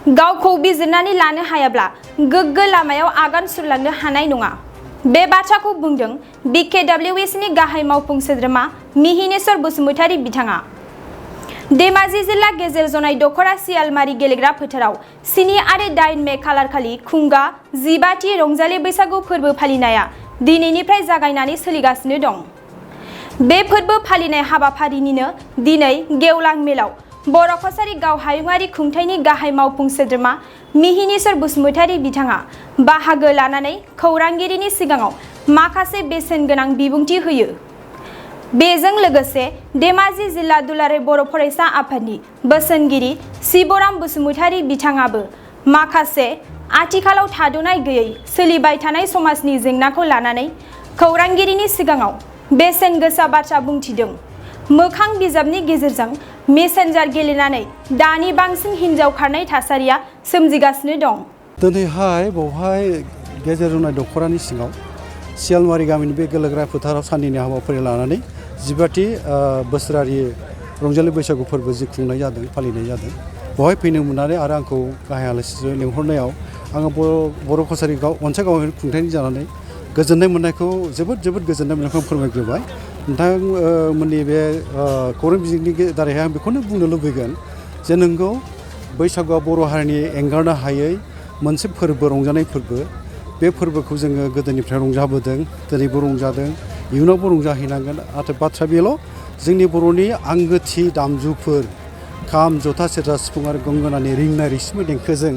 गावखौ बिजिरनानै लानो हायाब्ला गोग्गो लामायाव आगान सुरलांनो हानाय नङा। बे बाथ्राखौ बुंदों BKWSनि गाहाय मावफुं सोद्रोमा मिहिनेश्वर बसुमतारी बिथाङा। धेमाजि जिल्ला गेजेर जनाय दखरा सियालमारि गेलेग्रा फोथाराव 7 आरो 8 मे खालारखालि खुंगा 15थि रंजालि बैसागु फोरबो फालिनाया दिनैनिफ्राय जागायनानै सोलिगासिनो दं। बे फोरबो फालिनाय हाबाफारिनिनो दिनै गेवलां मेलाव बर' कछारी गाव हायुङारि खुंथायनि गाहाय मावफुं सोद्रोमा मिहिनेश्वर बसुमतारी बिथाङा बाहागो लानानै खौरांगिरिनि सिगाङाव माखासे बेसेन गोनां बिबुंथि होयो। बेजों लोगोसे धेमाजि जिल्ला दुलाराय बर' फरायसा आफादनि बोसोनगिरि शिबराम बसुमतारी बिथाङाबो माखासे आथिखालाव थाद'नाय गैयै सोलिबाय थानाय समाजनि जेंनाखौ लानानै खौरांगिरिनि सिगाङाव बेसेन गोसा बाथ्रा बुंथिदों। मोखां बिजाबनि गेजेरजों मेसेन्जार गेलेनानै दानि बांसिन हिन्जाव खारनाय थासारिया सोमजिगासिनो दं। दिनैहाय बावहाय गेजेर जनाय दखरानि सिङाव सियालमारि गामिनि बे गेलेग्रा फोथाराव साननैनि हाबाफारि लानानै 15थि बोसोरारि रंजालि बैसागु फोरबो जि खुंनाय जादों फालिनाय जादों। बेवहाय फैनो मोननानै आरो आंखौ गाहाय आलासिजों लेंहरनायाव आङो बर' कछारी मोनसे गावारि खुंथायनि जानानै गोजोननाय मोननायखौ जोबोद गोजोननाय मोननायखौ फोरमायग्रोबाय। नोंथांमोननि बे खौरां बिजोंनि दारैहाय आं बेखौनो बुंनो लुबैगोन जे नोंगौ बैसागुआ बर' हारिनि एंगारनो हायै मोनसे फोरबो, रंजानाय फोरबो। बे फोरबोखौ जोङो गोदोनिफ्राय रंजाबोदों, दिनैबो रंजादों, इयुनावबो रंजाहैनांगोन। नाथाय बाथ्रा बेल' जोंनि बर'नि आंगोथि दामजुफोर खाम, जथा, सेरजा, सिफुं आरो गंगोनानि रिंनाय रैसुमै देंखोजों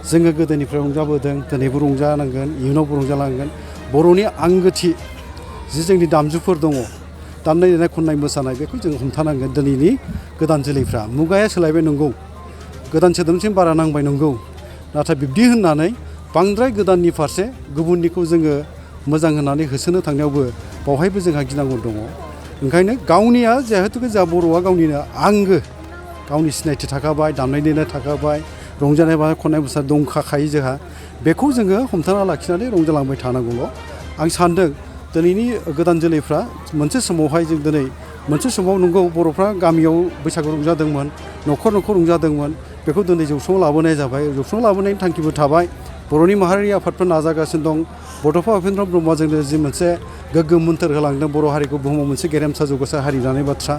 जोङो गोदोनिफ्राय रंजाबोदों, दिनैबो रंजानांगोन, इयुनावबो रंजालांगोन। बर'नि आंगोथि जि जोंनि दामजुफोर दङ, दामनाय देनाय खननाय मोसानाय, बेखौ जों हमथानांगोन। दिनैनि गोदान जोलैफ्रा मुगाया सोलायबाय नंगौ, गोदान सोदोमस्रिम बारा नांबाय नंगौ, नाथाय बिब्दि होननानै बांद्राय गोदाननि फारसे गुबुननिखौ जोङो मोजां होननानै होसोनो थांनायावबो बावहायबो जोंहा गिनांगौ दङ। ओंखायनो गावनिया जिहेतु जोंहा बर'आ गावनिनो आंगो, गावनि सिनायथि थाखाबाय, दामनाय देनाय थाखाबाय, रंजानाय बाजानाय खननाय मोसानाय दंखाखायो जोंहा, बेखौ जोङो हमथाना लाखिनानै रंजालांबाय थानांगौल'। आं सानदों दिनैनि गोदान जोलैफ्रा मोनसे समावहाय जों दिनै मोनसे समाव नंगौ बर'फ्रा गामियाव बैसागु रंजादोंमोन, न'खर रंजादोंमोन, बेखौ दिनै जौस्राङाव लाबोनाय जाबाय। जौस्राङाव लाबोनायनि थांखिबो थाबाय। बर'नि माहारियारि आफादफोर नाजागासिनो दं। बड'फा उपेन्द्र ब्रह्मआ जोंनो जि मोनसे गोग्गो मोन्थोर होलांदों बर' हारिखौ बुहुमाव मोनसे गेरेमसा जौगासार हारि जानाय बाथ्रा,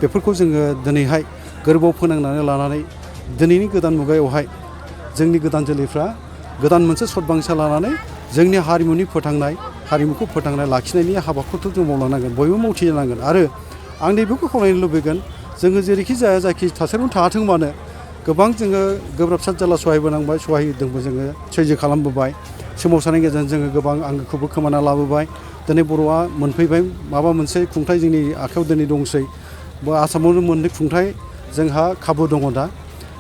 बेफोरखौ जोङो दिनैहाय गोरबोआव फोनांनानै लानानै दिनैनि गोदान मुगायावहाय जोंनि गोदान जोलैफ्रा गोदान मोनसे सदबांसा लानानै जोंनि हारिमुखौ फोथांनाय लाखिनायनि हाबाखौथ' जों मावलांनांगोन, बयबो मावथिनांगोन। आरो आं नैबेखौ खावलायनो लुबैगोन, जोङो जेरैखि जाया जायखि थासारियावनो थाङाथों मानो, गोबां जोङो गोब्राब जारला सहायबोनांबाय, सहायदोंबो, जोङो सैज्य खालामबोबाय। सोमावसारनायनि गेजेरजों जोङो गोबां आंगोखौबो खोमाना लाबोबाय। दिनै बर'आ मोनफैबाय, माबा मोनसे खुंथाय जोंनि आखायाव दिनै दंसै। आसामावनो मोननै खुंथाय जोंहा खाबु दङ दा,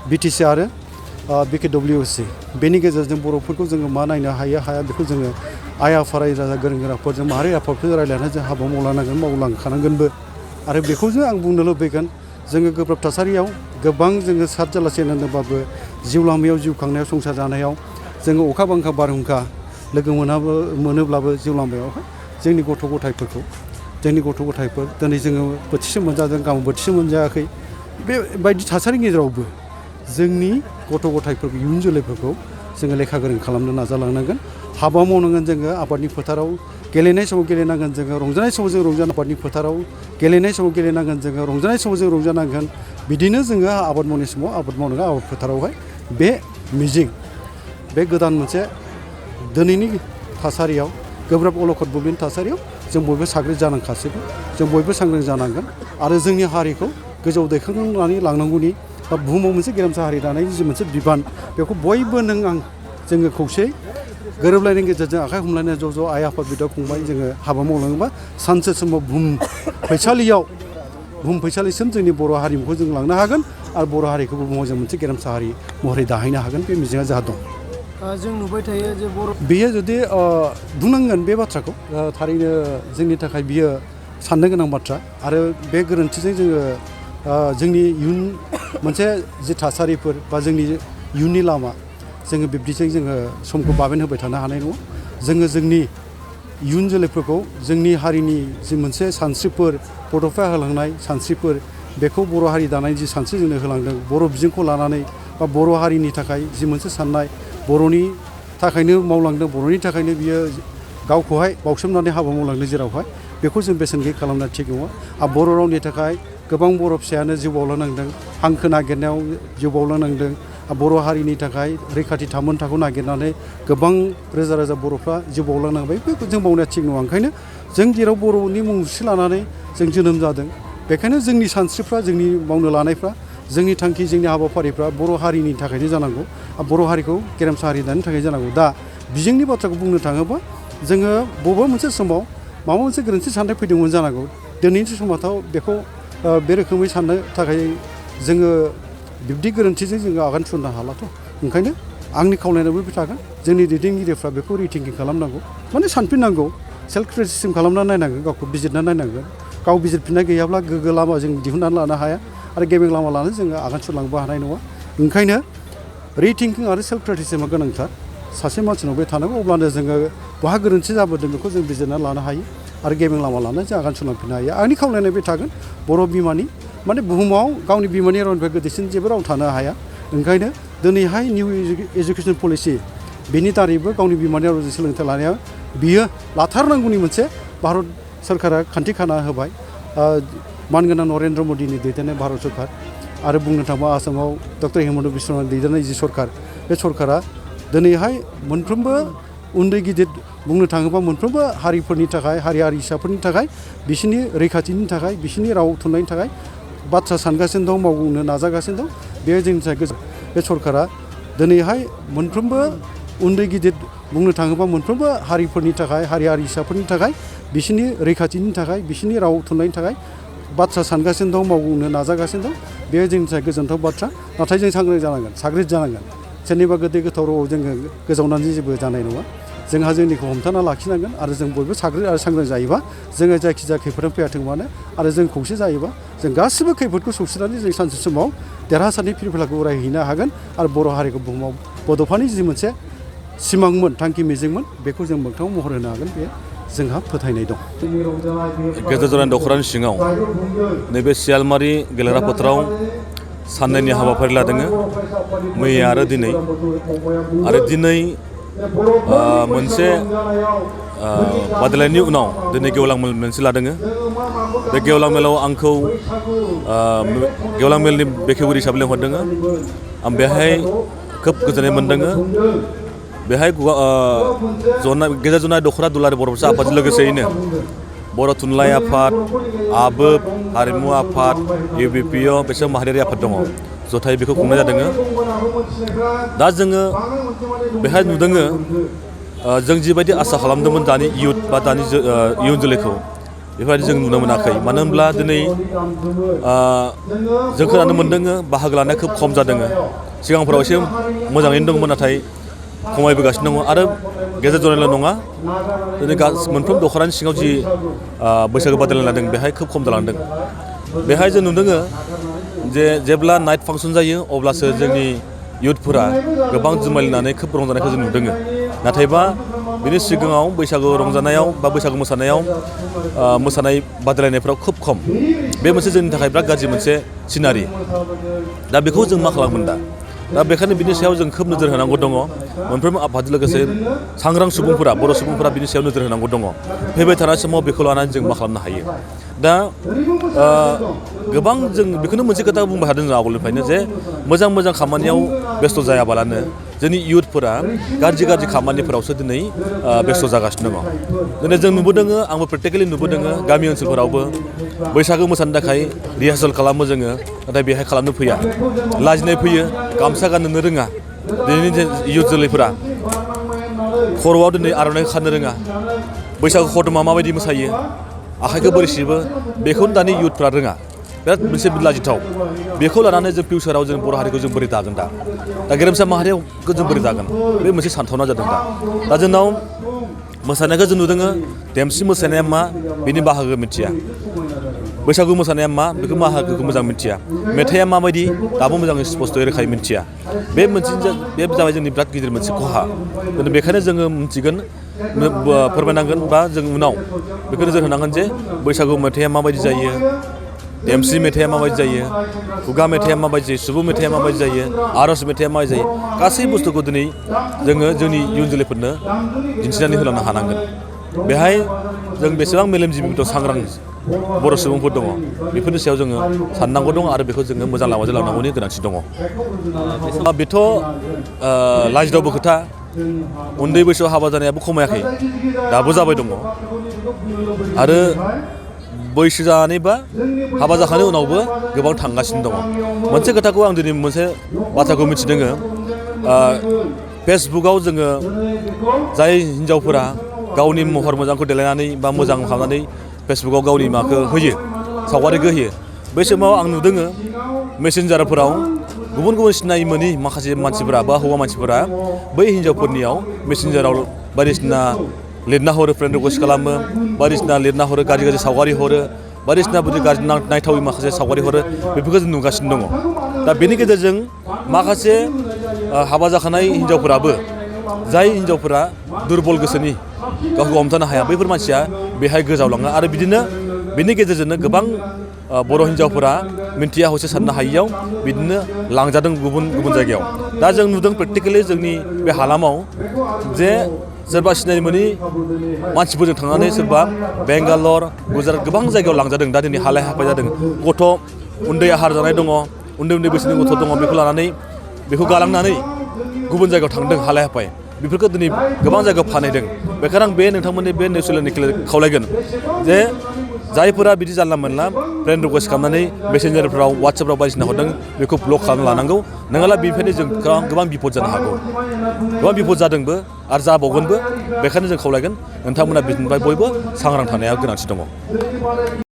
BTC आरो BKWSC। बेनि गेजेरजों बर'फोरखौ जोङो मा नायनो हाया बेखौ जोङो आइ आफा रायजो राजा गोरों गोराफोरजों माहारि आफादफोरजों रायज्लायनानै जों हाबा मावलांनांगोन, मावलांखानांगोनबो। आरो बेखौ आं बुंनो लुबैगोन, जोङो गोब्राब थासारियाव गोबां जोङो सात जारला सैनांदोंबाबो जिउ लामायाव, जिउ खांनायाव, संसार जानायाव जोङो अखा बांखा बारहुंखा लोगो मोनोब्लाबो जिउ लामायावहाय जोंनि गथ' गथायफोर दिनै जोङो बोथिसे मोनजादों, गाबोन बोथिसे मोनजायाखै, बेबायदि थासारिनि गेजेरावबो जोंनि गथ' गथायफोरखौ, इयुन जोलैफोरखौ जोङो लेखा गोरों खालामनो नाजालांनांगोन। हाबा मावनांगोन जोङो आबादनि फोथाराव, गेलेनाय समाव गेलेनांगोन जोङो, रंजानाय समाव जों आबादनि फोथाराव, गेलेनाय समाव गेलेनांगोन जोङो, रंजानाय समाव जों रंजानांगोन। बिदिनो जोङो आबाद मावनाय समाव आबाद मावनांगोन, आबाद फोथारावहाय बे मिजिं, बे गोदान मोनसे दिनैनि थासारियाव, गोब्राब अलखद बुब्लिनि थासारियाव जों बयबो साग्रिद जानांखासिगौ, जों बयबो सांग्रां जानांगोन। आरो जोंनि हारिखौ गोजौआव दैखांनानै लांनांगौनि बा बुहुमाव मोनसे गेरेमसा हारि दानायनि जि मोनसे बिबान, बेखौ बयबो नों आं जोङो खौसेयै गोरोबलायनायनि गेजेरजों आखाइ हमलायनाय ज' आइ आफा बिदा फंबाय जोङो हाबा मावलाङोबा सानसे समाव बुहुम फैसालिसिम जोंनि बर' हारिमुखौ जों लांनो हागोन आरो बर' हारिखौबो बुहुमाव जों मोनसे गेरेमसा हारि महरै दाहैनो हागोन। बे मिजिंआ जोंहा दं। जों नुबाय थायो जे बेयो जुदि बुंनांगोन बे बाथ्राखौ, थारैनो जोंनि थाखाय बियो साननो गोनां बाथ्रा। आरो बे गोरोन्थिजों जोङो जोंनि इयुन मोनसे जि थासारिफोर बा जोंनि इयुननि लामा, जोङो बिब्दिजों जोङो समखौ बाबेन होबाय थानो हानाय नङा। जोङो जोंनि इयुन जोलैफोरखौ जोंनि हारिनि जि मोनसे सानस्रिफोर, बड'फा होलांनाय सानस्रिफोर, बेखौ बर' हारि दानाय जि सानस्रि जोंनो होलांदों, बर' बिजोंखौ लानानै बा बर' हारिनि थाखाय जि मोनसे साननाय बर'नि थाखायनो मावलांदों बर'नि थाखायनो बियो गावखौहाय बावसोमनानै हाबा मावलांदों जेरावहाय बेखौ जों बेसेन गैयै खालामना थिग नङा आरो बर' रावनि थाखाय गोबां बर' फिसायानो जिउ बावलांनांदों हांखो नागिरनायाव जिउ बावलांनांदों बर' हारिनि थाखाय रैखाथि थामोनथाखौ नागिरनानै गोबां रोजा रोजा बर'फ्रा जिउ बावलांनांबाय बेखौ जों बावनाया थिग नङा ओंखायनो जों जेराव बर'नि मुं मुस्रि लानानै जों जोनोम जादों बेखायनो जोंनि सानस्रिफ्रा जोंनि मावनो लानायफ्रा जोंनि थांखि जोंनि हाबाफारिफ्रा बर' हारिनि थाखायनो जानांगौ आरो बर' हारिखौ गेरेमसा हारि दानो थाखाय जानांगौ दा बिजोंनि बाथ्राखौ बुंनो थाङोबा जोङो बबेबा मोनसे समाव माबा मोनसे गोरोन्थि साननाय फैदोंमोन जानांगौ दिनैनि समाव बेखौ बे रोखोमै साननो थाखाय जोङो बिब्दि गोरोन्थिजों जोङो आगान सुरनो हालाथ' ओंखायनो आंनि खावलायनायाबो बे थागोन जोंनि दैदेनगिरिफ्रा बेखौ रिथिंकिं खालामनांगौ माने सानफिननांगौ सेल्फ क्रिटिसिजम खालामना नायनांगोन गावखौ बिजिरना नायनांगोन गाव बिजिरफिननाय गैयाब्ला गोग्गो लामा जों दिहुननानै लानो हाया आरो गेबें लामा लानो जोङो आगान सुरलांबो हानाय नङा ओंखायनो रिथिंकिं आरो सेल्फ क्रिटिसिजमा गोनांथार सासे मानसिनाव बे थानांगौ अब्लानो जोङो बहा गोरोन्थि जाबोदों बेखौ जों बिजिरना लानो हायो आरो गेबें लामा लानानै जों आगान सुरलांफिननो हायो आंनि खावलायनाय बे थागोन बर' बिमानि माने बुहुमाव गावनि बिमानि रावनिफ्राय गोदैसिन जेबो राव थानो हाया ओंखायनो दिनैहाय निउ एजुकेसन पलिसि बेनि दारैबो गावनि बिमानि रावजों सोलोंथाइ लानाया बियो लाथारनांगौनि मोनसे भारत सोरखारा खान्थि खाना होबाय मानगोनां नरेन्द्र मदिनि दैदेननाय भारत सोरखार आरो बुंनो थाङोबा आसामाव डक्टर हिमन्त बिश्व शर्मानि दैदेननाय जि सरखार बे सरखारा दिनैहाय मोनफ्रोमबो उन्दै गिदिर बुंनो थाङोबा मोनफ्रोमबो हारिफोरनि थाखाय हारि हारिसाफोरनि थाखाय बिसोरनि रैखाथिनि थाखाय बिसोरनि राव थुनलाइनि थाखाय बाथ्रा सानगासिनो दं मावनो नाजागासिनो दं बे जोंनि थाखाय बे सरखारा दिनैहाय मोनफ्रोमबो उन्दै गिदिर बुंनो थाङोबा मोनफ्रोमबो हारिफोरनि थाखाय हारि हारिसाफोरनि थाखाय बिसोरनि रैखाथिनि थाखाय बिसोरनि राव थुनलाइनि थाखाय बाथ्रा सानगासिनो दं मावनो नाजागासिनो दं बे जोंनि थाखाय गोजोनथाव बाथ्रा नाथाय जों सांग्रां जानांगोन साग्रिद जानांगोन सोरनिबा गोदै गोथाव रावाव जोङो गोजावनानै जेबो जानाय नङा जोंहा जोंनिखौ हमथाना लाखिनांगोन आरो जों बयबो साग्रिद आरो सांग्रां जायोबा जोङो जायखिजाया खैफोदाव फैयाथों मानो आरो जों खौसे जायोबा जों गासिबो खैफोदखौ सौसिनानै जों सानसे समाव देरहासारनि फिरफिलाखौ उरायहैनो हागोन आरो बर' हारिखौ बुहुमाव बड'फानि जि मोनसे सिमांमोन थांखि मिजिंमोन बेखौ जों मोगथाङाव महर होनो हागोन बे जोंहा फोथायनाय दं गेजेर जरानि दख'रानि सिङाव नैबे सियालमारि गेलेग्रा फोथाराव साननैनि हाबाफारि लादों मैया आरो दिनै मोनसे बादायलायनायनि उनाव दिनै गेवलां मेल मोनसे लादों बे गेवलां मेलाव आंखौ गेवलां मेलनि बेखेवगिरि हिसाबै लिंहरदों आं बेहाय खोब गोजोननाय मोनदों बेहाय गेजेर जनाय दख'रा दुलाराय बर' फिसा आफादजों लोगोसेयैनो बर' थुनलाइ आफाद आबोब हारिमु आफाद UBPO बेसोर माहारियारि आफाद दङ जथाय बेखौ खुंनाय जादों दा जोङो बेहाय नुदों जों जिबायदि आसा खालामदोंमोन दानि इयुथ बा दानि इयुन जोलैखौ बेबायदि जों नुनो मोनाखै मानो होनब्ला दिनै जों खोनानो मोनदों बाहागो लानाया खोब खम जादों सिगांफोराव एसे मोजाङैनो दंमोन नाथाय खमायबोगासिनो दङ आरो गेजेर जरायल' नङा दिनै मोनफ्रोम दख'रानि सिङाव जि बैसागो बादायलायनाय लादों बेहाय खोब खम जालांदों बेहाय जों नुदों जे जेब्ला नाइट फांसन जायो अब्लासो जोंनि इयुथफोरा गोबां जुमाय लोंनानै खोब रंजानायखौ जों नुदों नाथायबा बिनि सिगाङाव बैसागु रंजानायाव बा बैसागु मोसानायाव मोसानाय बादायलायनायफ्राव खोब खम बे मोनसे जोंनि थाखाय बिराद गाज्रि मोनसे सिनारि दा बेखौ जों मा खालामगोन दा बेखायनो बिनि सायाव जों खोब नोजोर होनांगौ दङ मोनफ्रोम आफादजों लोगोसे सांग्रां सुबुंफोरा बर' सुबुंफोरा बिनि सायाव नोजोर होनांगौ दङ फैबाय थानाय समाव बेखौ लानानै जों मा खालामनो हायो दा गोबां जों बेखौनो मोनसे खोथा बुंबाय थादों जों आवगोलनिफ्रायनो जे मोजां मोजां खामानियाव बेस्थ' जायाबालानो जोंनि इयुथफोरा गाज्रि गाज्रि खामानिफोरावसो दिनै बेस्थ' जागासिनो दङ दिनै जों नुबोदों आंबो प्रेक्टिकेलि नुबोदों गामि ओनसोलफोरावबो बैसागो मोसानो थाखाय रिहार्सेल खालामो जोङो नाथाय बेहाय खालामनो फैया लाजिनाय फैयो गामसा गाननोनो रोङा दिनैनि इयुथ जोलैफोरा खर'आव दिनै आर'नाइ खानो रोङा बैसागु खदमा माबायदि मोसायो आखाइखौ बोरै सिबो बेखौनो दानि इयुथफ्रा रोङा बिराद मोनसे लाजिथाव बेखौ लानानै जों फिउचाराव जों बर' हारिखौ जों बोरै दागोन दा गेरेमसा माहारिखौ जों बोरै दागोन बे मोनसे सानथावना जादों दा जोंनाव मोसानायखौ जों नुदों देमसि मोसानाया मा बिनि बाहागो मिथिया बैसागु मोसानाया मा बेखौ बाहागोखौ मोजां मिथिया मेथाइआ माबायदि दाबो मोजाङै स्पस्थ'यै रोखायै मिथिया बे जाबाय जोंनि बिराद गिदिर मोनसे खहा बेखायनो जोङो मिथिगोन फोरमायनांगोन बा जों उनाव बेखौ नोजोर होनांगोन जे बैसागु मेथाइआ माबायदि जायो देमसि मेथाइआ माबायदि जायो खुगा मेथाइआ माबायदि जायो सुबुं मेथाइआ माबायदि जायो आर'ज मेथाइआ माबायदि जायो गासै बुस्थुखौ दिनै जोङो जोंनि इयुन जोलैफोरनो दिन्थिनानै होलांनो हानांगोन बेहाय जों बेसेबां मेलेमजिबिफोर सांग्रां बर' सुबुंफोर दङ बेफोरनि सायाव जोङो साननांगौ दं आरो बेखौ जोङो मोजां लामाजों लांनांगौनि गोनांथि दङ बेथ' लाजिथावबो खोथा उन्दै बैसोआव हाबा जानायाबो खमायाखै दाबो जाबाय दङ आरो बैसो जानानैबा हाबा जाखांनायनि उनावबो गोबां थांगासिनो दङ मोनसे खोथाखौ आं दिनै मोनसे बाथ्राखौ मिथिदोङो फेसबुकआव जोङो जाय हिन्जावफोरा गावनि महर मोजांखौ देलायनानै बा मोजां खालामनानै फेसबुकआव गावनि माबाखौ होयो सावगारिखौ होयो बै समाव आं नुदोङो मेसेन्जारफोराव गुबुन गुबुन सिनाय मोनि माखासे मानसिफोरा बा हौवा मानसिफोरा बै हिन्जावफोरनियाव मेसेन्जाराव बायदिसिना लिरना हरो फ्रेन्ड रिकुवेस्ट खालामो बायदिसिना लिरना हरो गाज्रि गाज्रि सावगारि हरो बायदिसिना बिदि गाज्रि नायथावै माखासे सावगारि हरो बेफोरखौ जों नुगासिनो दङ दा बेनि गेजेरजों माखासे हाबा जाखानाय हिन्जावफोराबो जाय हिन्जावफोरा दुरबल गोसोनि गावखौ हमथानो हाया बैफोर मानसिया बेहाय गोजावलाङो आरो बिदिनो बेनि गेजेरजोंनो गोबां बर' हिन्जावफोरा मिन्थिया हसे साननो हायियाव बिदिनो लांजादों गुबुन गुबुन जायगायाव दा जों नुदों प्रेक्टिकेलि जोंनि बे हालामाव जे सोरबा सिनाय मोनि मानसिफोरजों थांनानै सोरबा बेंगालर गुजरात गोबां जायगायाव लांजादों दा दिनै हालाय हाफाय जादों गथ' उन्दै आहार जानाय दङ उन्दै उन्दै बैसोनि गथ' दङ बेखौ लानानै बेखौ गालांनानै गुबुन जायगायाव थांदों हालाय हाफाय बेफोरखौ दिनै गोबां जायगायाव फानहैदों बेखायनो आं बे नोंथांमोननि बे निउस चेनेलनि खावलायगोन जे जायफोरा बिदि जानला मोनला फ्रेन्ड रिकुवेस्ट खालामनानै मेसेन्जारफ्राव वाट्सएपफ्राव बायदिसिना हरदों बेखौ ब्लक खालामना लानांगौ नङाब्ला बेनिफ्रायनो जों गोबां बिपद जानो हागौ गोबां बिपद जादोंबो आरो जाबावगोनबो बेखायनो जों खावलायगोन नोंथांमोना बिनिफ्राय बयबो सांग्रां थानाया गोनांथि दङ